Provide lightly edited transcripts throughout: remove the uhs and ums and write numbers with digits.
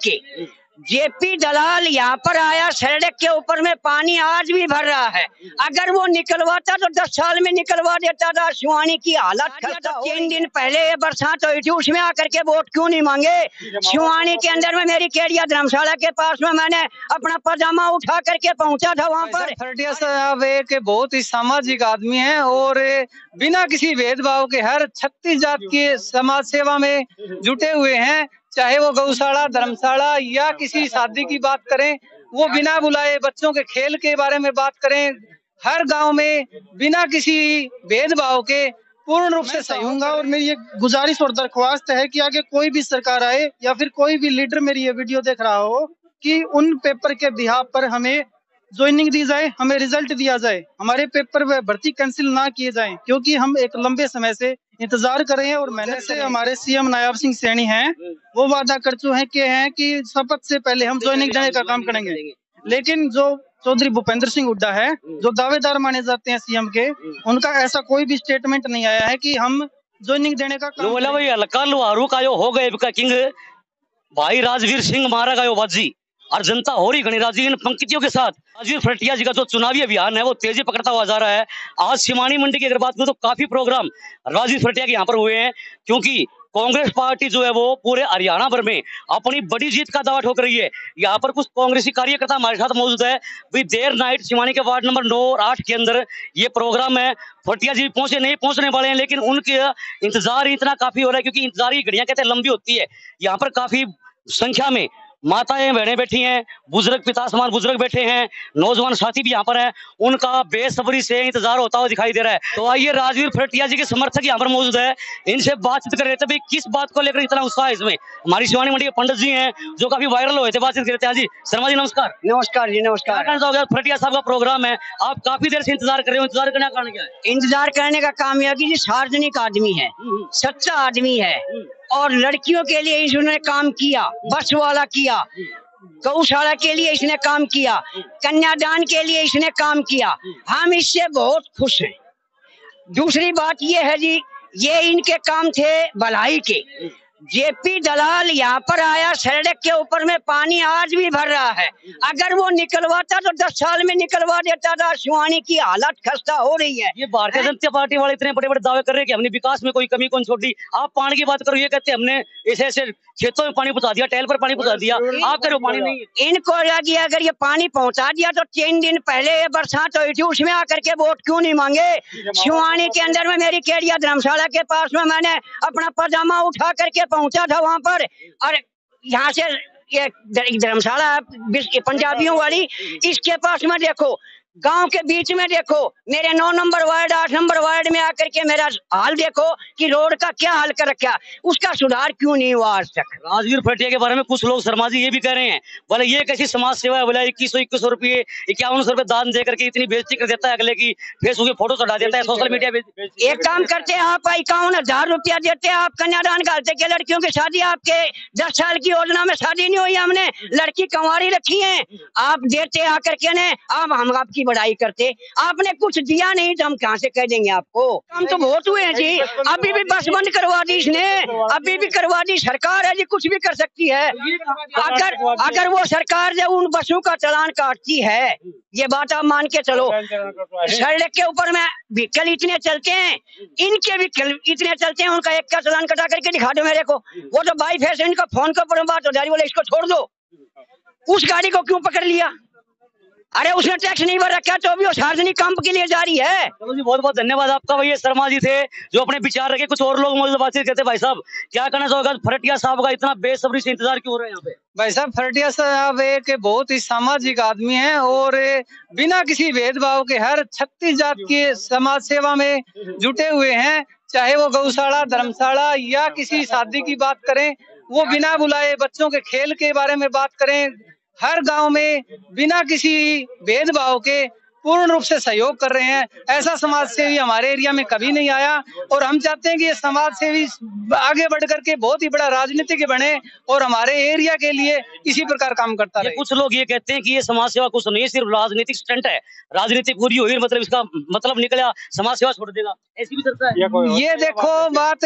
के जेपी दलाल यहाँ पर आया, सड़क के ऊपर में पानी आज भी भर रहा है। अगर वो निकलवाता तो 10 साल में निकलवा देता था। शिवानी की हालत खस्ता। 3 दिन पहले ये बरसात हुई थी, उसमें आकर के वोट क्यों नहीं मांगे? शिवानी के अंदर में मेरी केड़िया धर्मशाला के पास में मैंने अपना पजामा उठा करके पहुंचा था वहाँ पर। फरटिया साहब एक बहुत ही सामाजिक आदमी है और बिना किसी भेदभाव के हर 36 जात की समाज सेवा में जुटे हुए हैं। चाहे वो गौशाला, धर्मशाला या किसी शादी की बात करें, वो बिना बुलाए बच्चों के खेल के बारे में बात करें, हर गांव में बिना किसी भेदभाव के पूर्ण रूप से सहूंगा। और मेरी ये गुजारिश और दरख्वास्त है कि आगे कोई भी सरकार आए या फिर कोई भी लीडर मेरी ये वीडियो देख रहा हो कि उन पेपर के बिहाफ पर हमें ज्वाइनिंग दी जाए, हमें रिजल्ट दिया जाए, हमारे पेपर व भर्ती कैंसिल ना किए जाएं, क्योंकि हम एक लंबे समय से इंतजार कर रहे हैं और मेहनत से हमारे सीएम नायब सिंह सैनी हैं, वो वादा कर चुके हैं कि शपथ से पहले हम ज्वाइनिंग देने का काम करेंगे। लेकिन जो चौधरी भूपेंद्र सिंह हुड्डा है, जो दावेदार माने जाते हैं सीएम के, उनका ऐसा कोई भी स्टेटमेंट नहीं आया है कि हम ज्वाइनिंग देने का काम हो गए किंग भाई राजवीर सिंह मारा गयो बाजी और जनता हो रही गणराजी इन पंक्तियों के साथ। राजवीर फरटिया जी का जो चुनावी अभियान है वो तेजी पकड़ता हुआ जा रहा है। आज शिवानी मंडी की अगर बात करूं तो काफी प्रोग्राम राजवीर फरटिया के यहाँ पर हुए हैं, क्योंकि कांग्रेस पार्टी जो है वो पूरे हरियाणा भर में अपनी बड़ी जीत का दावा ठोक रही है। यहाँ पर कुछ कांग्रेसी कार्यकर्ता हमारे साथ मौजूद है। भी देर नाइट शिवानी के वार्ड नंबर 9 और 8 के अंदर ये प्रोग्राम है। फरटिया जी पहुंचे नहीं पहुंचने वाले हैं, लेकिन उनके इंतजार इतना काफी हो रहा है, क्योंकि इंतजार की घड़ियां कहते हैं लंबी होती है। यहाँ पर काफी संख्या में माताएं बहनें बैठी हैं, बुजुर्ग पिता समान बुजुर्ग बैठे हैं, नौजवान साथी भी यहाँ पर हैं, उनका बेसब्री से इंतजार होता हुआ दिखाई दे रहा है। तो आइए राजवीर फरटिया जी के समर्थक यहाँ पर मौजूद है, इनसे बातचीत कर रहे थे। भाई किस बात को लेकर इतना उत्साह है इसमें? हमारी शिवानी मंडी के पंडित जी हैं जो काफी वायरल हुए थे, बातचीत करते हैं। जी शर्मा जी नमस्कार। नमस्कार जी, नमस्कार। फरटिया साहब का प्रोग्राम है, आप काफी देर से इंतजार कर रहे हो, इंतजार करने का कारण क्या है? इंतजार करने का काम यह कि सार्वजनिक आदमी है, सच्चा आदमी है और लड़कियों के लिए इसने काम किया, बस वाला किया, गौशाला के लिए इसने काम किया, कन्यादान के लिए इसने काम किया। हम इससे बहुत खुश हैं। दूसरी बात ये है जी, ये इनके काम थे भलाई के। जेपी दलाल यहाँ पर आया, सड़क के ऊपर में पानी आज भी भर रहा है। अगर वो निकलवाता तो 10 साल में निकलवा देता था। शिवानी की हालत खस्ता हो रही है। ये भारतीय जनता पार्टी वाले इतने बड़े बड़े दावे कर रहे हैं कि हमने विकास में कोई कमी कौन छोड़ी। आप पानी की बात करो, ये कहते हैं हमने ऐसे ऐसे खेतों में पानी पहुंचा दिया, टहल पर पानी पहुंचा दिया, आप करो पानी नहीं है। इनको लगी अगर ये पानी पहुंचा दिया तो 3 दिन पहले ये बरसात हुई थी, उसमें आकर के वोट क्यों नहीं मांगे? शिवानी के अंदर में मेरी केड़िया धर्मशाला के पास में मैंने अपना पजामा उठा करके पहुंचा था वहां पर। और यहाँ से ये धर्मशाला पंजाबियों वाली, इसके पास में देखो, गांव के बीच में देखो, मेरे 9 नंबर वार्ड 8 नंबर वार्ड में आकर के मेरा हाल देखो कि रोड का क्या हाल कर रखा, उसका सुधार क्यों नहीं हुआ आज तक? राजवीर फरटिया के बारे में कुछ लोग शर्मा जी ये भी कह रहे हैं, बोले ये कैसी समाज सेवा है, बोला 2100 रुपये 5100 रुपये दान दे करके इतनी बेइज्जती कर देता है अगले की, फेसबुक पे फोटो चढ़ा देता है, सोशल मीडिया पे। एक काम करते हैं, आप 51,000 रुपया देते हैं, आप कन्यादान करते के लड़कियों की शादी, आपके 10 साल की योजना में शादी नहीं हुई, हमने लड़की कंवारी रखी है, आप देते आकर के ने, अब हम आपकी बढ़ाई करते। आपने कुछ दिया नहीं तो हम कहां से कह देंगे आपको? काम तो बहुत हुए हैं जी, अभी भी बस बंद करवा दी इसने, अभी भी करवा दी। सरकार है जी, कुछ भी कर सकती है। अगर वो सरकार जो उन बसों का चालान काटती है, ये बात आप मान के चलो, सड़क के ऊपर में व्हीकल इतने चलते हैं, इनके व्हीकल इतने चलते हैं, उनका एक का चालान कटा करके दिखा दो मेरे को। वो तो बाई फैस इनका फोन के ऊपर बात हो जा रही, बोले इसको छोड़ दो, उस गाड़ी को क्यों पकड़ लिया? अरे उसने टैक्स नहीं भर रखा तो भी वो सार्वजनिक काम के लिए जा रही है। चलो जी, बहुत बहुत धन्यवाद आपका। भैया शर्मा जी थे जो अपने विचार रखे, कुछ और लोग मौजूद बातचीत करते। भाई साहब क्या कहना चाहोगे, फरटिया साहब का इतना बेसब्री से इंतजार क्यों हो रहा है यहाँ पे? भाई साहब फरटिया साहब एक बहुत ही सामाजिक आदमी है और बिना किसी भेदभाव के हर 36 जात की समाज सेवा में जुटे हुए हैं। चाहे वो गौशाला, धर्मशाला या किसी शादी की बात करें, वो बिना बुलाए बच्चों के खेल के बारे में बात करें, हर गांव में बिना किसी भेदभाव के पूर्ण रूप से सहयोग कर रहे हैं। ऐसा समाज सेवी हमारे एरिया में कभी नहीं आया और हम चाहते हैं कि ये समाज सेवी आगे बढ़ करके बहुत ही बड़ा राजनीतिक बने और हमारे एरिया के लिए इसी प्रकार काम करता रहे। कुछ लोग ये कहते हैं कि ये समाज सेवा कुछ नहीं, सिर्फ राजनीतिक स्टंट है, राजनीति पूरी हुई मतलब इसका मतलब निकला समाज सेवा छोड़ देगा, ऐसी भी चर्चा है। ये देखो बात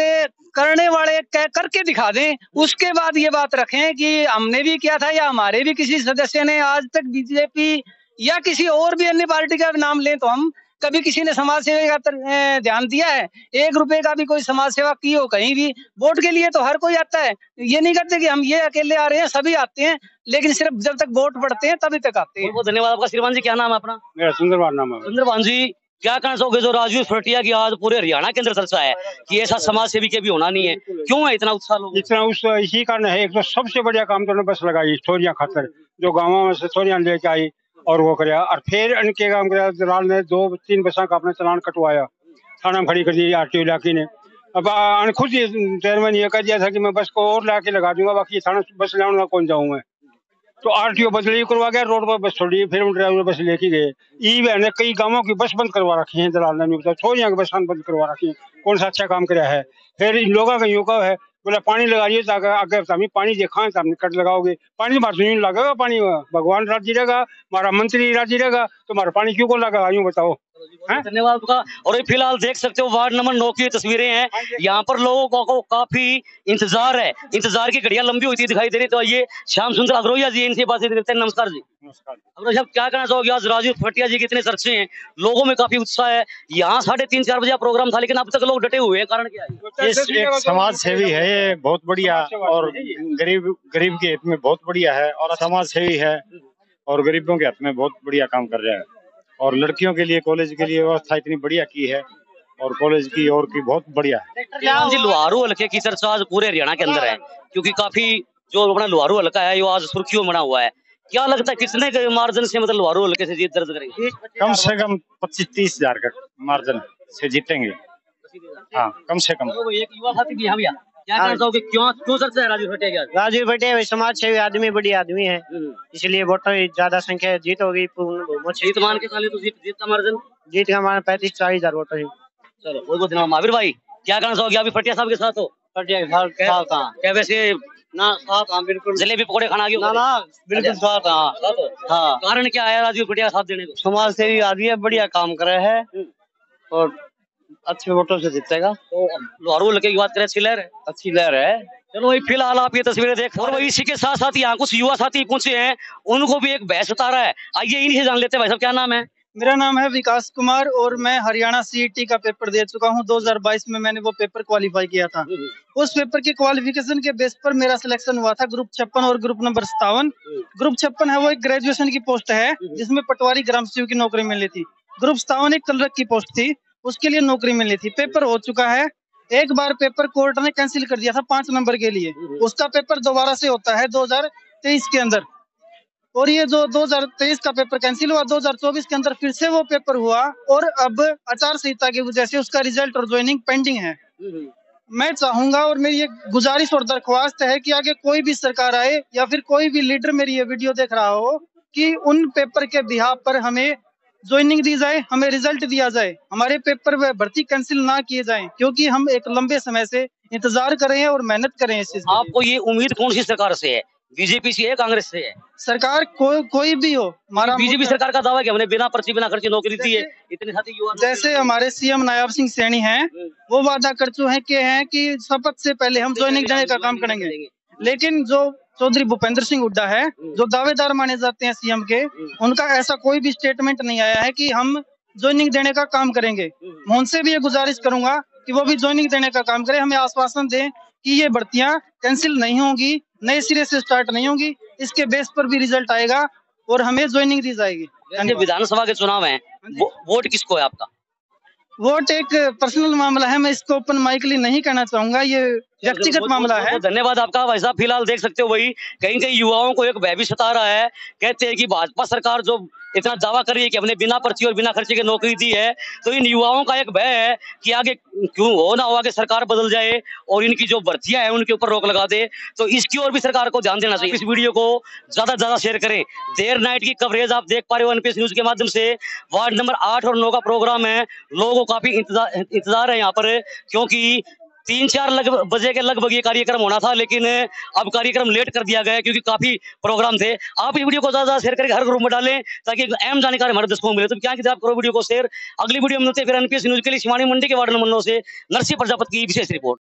करने वाले करके दिखा दें, उसके बाद ये बात रखें कि हमने भी किया था या हमारे भी किसी सदस्य ने। आज तक बीजेपी या किसी और भी अन्य पार्टी का नाम लें तो हम कभी किसी ने समाज सेवा का ध्यान दिया है? 1 रुपए का भी कोई समाज सेवा की हो कहीं भी? वोट के लिए तो हर कोई आता है, ये नहीं करते कि हम ये अकेले आ रहे हैं, सभी आते हैं, लेकिन सिर्फ जब तक वोट पड़ते हैं तभी तक आते हैं। बहुत धन्यवाद आपका। श्रीमान जी क्या नाम है अपना? मेरा सुंदरवान नाम है। सुंदरवान जी क्या कहना चाहोगे जो राजवीर फरटिया की आज पूरे हरियाणा के अंदर चर्चा है कि ऐसा समाज सेवी के भी होना नहीं है, क्यों है इतना उत्साह लोग? इतना इसी कारण है। एक तो सबसे बढ़िया काम तो बस लगाई छोरियां खातर, जो गाँवों में से छोरियां लेके आई और वो कराया, और फिर इनके काम कराया। दलाल ने 2-3 बसा का अपना चलान कटवाया, थाना में खड़ी कर दी आरटीओ इलाके ने। अब खुद ही चेयरमैन ये कह दिया था कि मैं बस को और लाके लगा दूंगा, बाकी थाना बस लाऊंगा कौन जाऊँ मैं। तो आरटीओ बदली करवा गया, रोड पर बस छोड़ी, फिर ड्राइवर बस लेके गए। ई ने कई गांवों की बस बंद करवा रखी है, दलाल ने बताया छोरियां की बस बंद करवा रखी है। कौन सा अच्छा काम कराया है? फिर इन लोगों का यूं का है, बोला पानी लगाइए ताकि अगर हमें पानी देखा तो हमने कट लगाओगे, पानी मार नहीं लगेगा, पानी भगवान राजी रहेगा, हमारा मंत्री राजी रहेगा, तो हमारा पानी क्यों को लगा यूं बताओ। धन्यवाद आपका। और फिलहाल देख सकते हो वार्ड नंबर 9 की तस्वीरें हैं, यहाँ पर लोगों को काफी इंतजार है, इंतजार की घड़ियां लंबी होती दिखाई दे रही। तो ये श्याम सुंदर अग्रोहिया जी इनसे बात करते हैं। नमस्कार जी। अग्रोहिया क्या कहना चाहोगे? आज राजवीर फरटिया जी के इतने चर्चे हैं, लोगों में काफी उत्साह है, यहाँ 3:30-4 बजे प्रोग्राम था लेकिन अब तक लोग डटे हुए हैं, कारण क्या है? एक समाज सेवी है, ये बहुत बढ़िया, और गरीब के हित में बहुत बढ़िया है, और समाज सेवी है और गरीबों के हित में बहुत बढ़िया काम कर रहा है। और लड़कियों के लिए कॉलेज के लिए व्यवस्था इतनी बढ़िया की है, और कॉलेज की और की बहुत बढ़िया है। जी लुहारू हल्के की चर्चा आज पूरे हरियाणा के अंदर है, क्योंकि काफी जो अपना लुहारू हल्का है वो आज सुर्खियों में बना हुआ है। क्या लगता है कितने के मार्जिन से मतलब लुहारू हल्के से जीत दर्ज करेंगे? कम से कम 25-30 हजार का मार्जिन से जीतेंगे। हाँ, कम से कम। एक युवा साथी भी यहाँ क्या कहना चाहोगे, क्यों चर्चा है राजवीर फरटिया की? राजवीर फरटिया समाज सेवी आदमी, बढ़िया आदमी है, इसलिए वोटर ज्यादा संख्या जीत होगी। जीत मान के चले तो जीत का मार्जिन, जीत का मार्जिन 35-40 हजार वोटर है। चलो बहुत बहुत धन्यवाद। महावीर भाई क्या कहना चाहोगे? अभी फरटिया साहब के साथ हो? फरटिया के साथ क्या वैसे ना साथ? हाँ बिल्कुल। जलेबी पकौड़े खाना गए? ना बिल्कुल साथ। हाँ, कारण क्या है राजवीर फरटिया साथ देने को? समाज सेवी आदमी है, बढ़िया काम करे है और अच्छे वोटों से जीतेगा। तो लुहारू हल्के की बात करें, अच्छी लहर है। चलो भाई फिलहाल आप ये तस्वीरें देख, और वही इसी के साथ साथ यहाँ कुछ युवा साथी पहुंचे हैं, उनको भी एक बहस बता रहा है। आइए इन्हीं से जान लेते हैं। भाई साहब क्या नाम है? मेरा नाम है विकास कुमार और मैं हरियाणा सीईटी का पेपर दे चुका हूं। 2022 में मैंने वो पेपर क्वालिफाई किया था। उस पेपर के क्वालिफिकेशन के बेस पर मेरा सिलेक्शन हुआ था ग्रुप 56 और ग्रुप नंबर 57। ग्रुप 56 है वो एक ग्रेजुएशन की पोस्ट है, जिसमें पटवारी ग्राम सचिव की नौकरी मिली थी। ग्रुप 57 एक क्लर्क की पोस्ट थी, उसके लिए नौकरी मिली थी। पेपर हो चुका है, एक बार पेपर कोर्ट ने कैंसिल कर दिया था 5 नंबर के लिए। उसका पेपर दोबारा से होता है 2023 के अंदर, और ये जो 2023 का पेपर कैंसिल हुआ, 2024 के अंदर फिर से वो पेपर हुआ, और अब आचार संहिता की वजह से उसका रिजल्ट और ज्वाइनिंग पेंडिंग है। मैं चाहूंगा और मेरी ये गुजारिश और दरख्वास्त है कि आगे कोई भी सरकार आए या फिर कोई भी लीडर मेरी ये वीडियो देख रहा हो, कि उन पेपर के बिहाफ पर हमें ज्वाइनिंग दी जाए, हमें रिजल्ट दिया जाए, हमारे पेपर व भर्ती कैंसिल ना किए जाएं, क्योंकि हम एक लंबे समय से इंतजार कर रहे हैं और मेहनत कर रहे हैं इस चीज। आपको ये उम्मीद कौन सी सरकार से है? बीजेपी से है, कांग्रेस से है? सरकार कोई भी हो, हमारा बीजेपी सरकार का दावा है कि हमने बिना पर्ची बिना खर्ची नौकरी दी है, इतने साथी युवा। जैसे हमारे सीएम नायब सिंह सैनी हैं, वो वादा कर चुके हैं कि शपथ से पहले हम ज्वाइनिंग देने का काम करेंगे। लेकिन जो चौधरी भूपेंद्र सिंह हुड्डा है, जो दावेदार माने जाते हैं सीएम के, उनका ऐसा कोई भी स्टेटमेंट नहीं आया है कि हम ज्वाइनिंग देने का काम करेंगे। मैं उनसे भी ये गुजारिश करूंगा कि वो भी ज्वाइनिंग देने का काम करें, हमें आश्वासन दें कि ये भर्तियां कैंसिल नहीं होंगी, नए सिरे से स्टार्ट नहीं होंगी, इसके बेस पर भी रिजल्ट आएगा और हमें ज्वाइनिंग दी जाएगी। विधानसभा के चुनाव हैं, वोट किसको है आपका? वोट एक पर्सनल मामला है, मैं इसको ओपन माइकली नहीं कहना चाहूंगा। ये व्यक्तिगत मामला है। बहुत धन्यवाद आपका भाई साहब। फिलहाल देख सकते हो वही कहीं कहीं युवाओं को एक भय भी सता रहा है। कहते हैं कि भाजपा सरकार जो इतना दावा कर रही है कि हमने बिना पर्ची और बिना खर्चे के नौकरी दी है, तो इन युवाओं का एक भय है कि आगे क्यों हो ना हो, आगे सरकार बदल जाए और इनकी जो भर्तियां हैं उनके ऊपर रोक लगा दे। तो इसकी ओर भी सरकार को ध्यान देना चाहिए। इस वीडियो को ज्यादा से ज्यादा शेयर करें। देर नाइट की कवरेज आप देख पा रहे हो एनपीएस न्यूज के माध्यम से। वार्ड नंबर 8 और 9 का प्रोग्राम है। लोगों को काफी इंतजार है यहाँ पर, क्योंकि 3-4 बजे के लगभग ये कार्यक्रम होना था, लेकिन अब कार्यक्रम लेट कर दिया गया क्योंकि काफी प्रोग्राम थे। आप इस वीडियो को ज्यादा शेयर करके हर ग्रुप में डालें ताकि अहम जानकारी हमारे दर्शकों को मिले। तो क्या कि आप करो वीडियो को शेयर। अगली वीडियो में मिलते हैं फिर एनपीएस न्यूज के लिए शिवानी मंडी के वार्ड नंबर 9 से नरसिंह प्रजापति की विशेष रिपोर्ट।